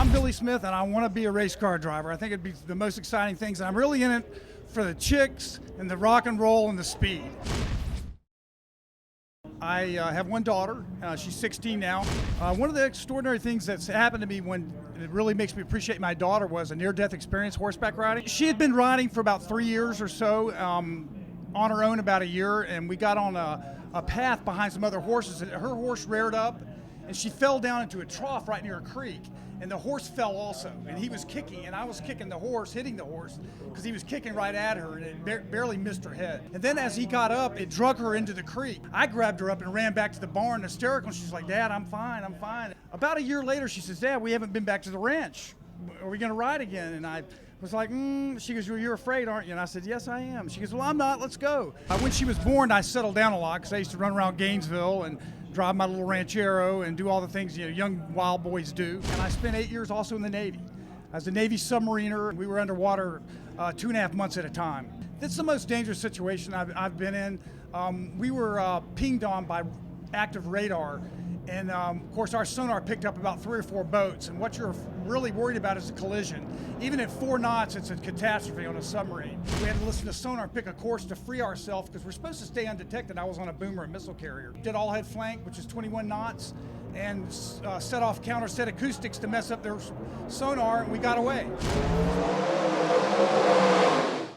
I'm Billy Smith, and I want to be a race car driver. I think it'd be the most exciting things, and I'm really in it for the chicks and the rock and roll and the speed. I have one daughter. She's 16 now. One of the extraordinary things that's happened to me when it really makes me appreciate my daughter was a near-death experience horseback riding. She had been riding for about 3 years or so, on her own about a year, and we got on a path behind some other horses, and her horse reared up, and she fell down into a trough right near a creek. And the horse fell also, and he was kicking, and I was kicking the horse, hitting the horse, because he was kicking right at her, and it barely missed her head. And then as he got up, it drug her into the creek. I grabbed her up and ran back to the barn, hysterical, and she's like, "Dad, I'm fine, I'm fine." About a year later, she says, "Dad, we haven't been back to the ranch. Are we gonna ride again?" And I was like, She goes, "Well, you're afraid, aren't you?" And I said, "Yes, I am." She goes, "Well, I'm not, let's go." When she was born, I settled down a lot, because I used to run around Gainesville and drive my little ranchero and do all the things young wild boys do. And I spent 8 years also in the Navy. I was a Navy submariner. We were underwater 2.5 months at a time. That's the most dangerous situation I've been in. We were pinged on by active radar. And of course, our sonar picked up about 3 or 4 boats. And what you're really worried about is a collision. Even at 4 knots, it's a catastrophe on a submarine. We had to listen to sonar, pick a course to free ourselves, because we're supposed to stay undetected. I was on a boomer, a missile carrier. Did all head flank, which is 21 knots, and set off counter set acoustics to mess up their sonar, and we got away.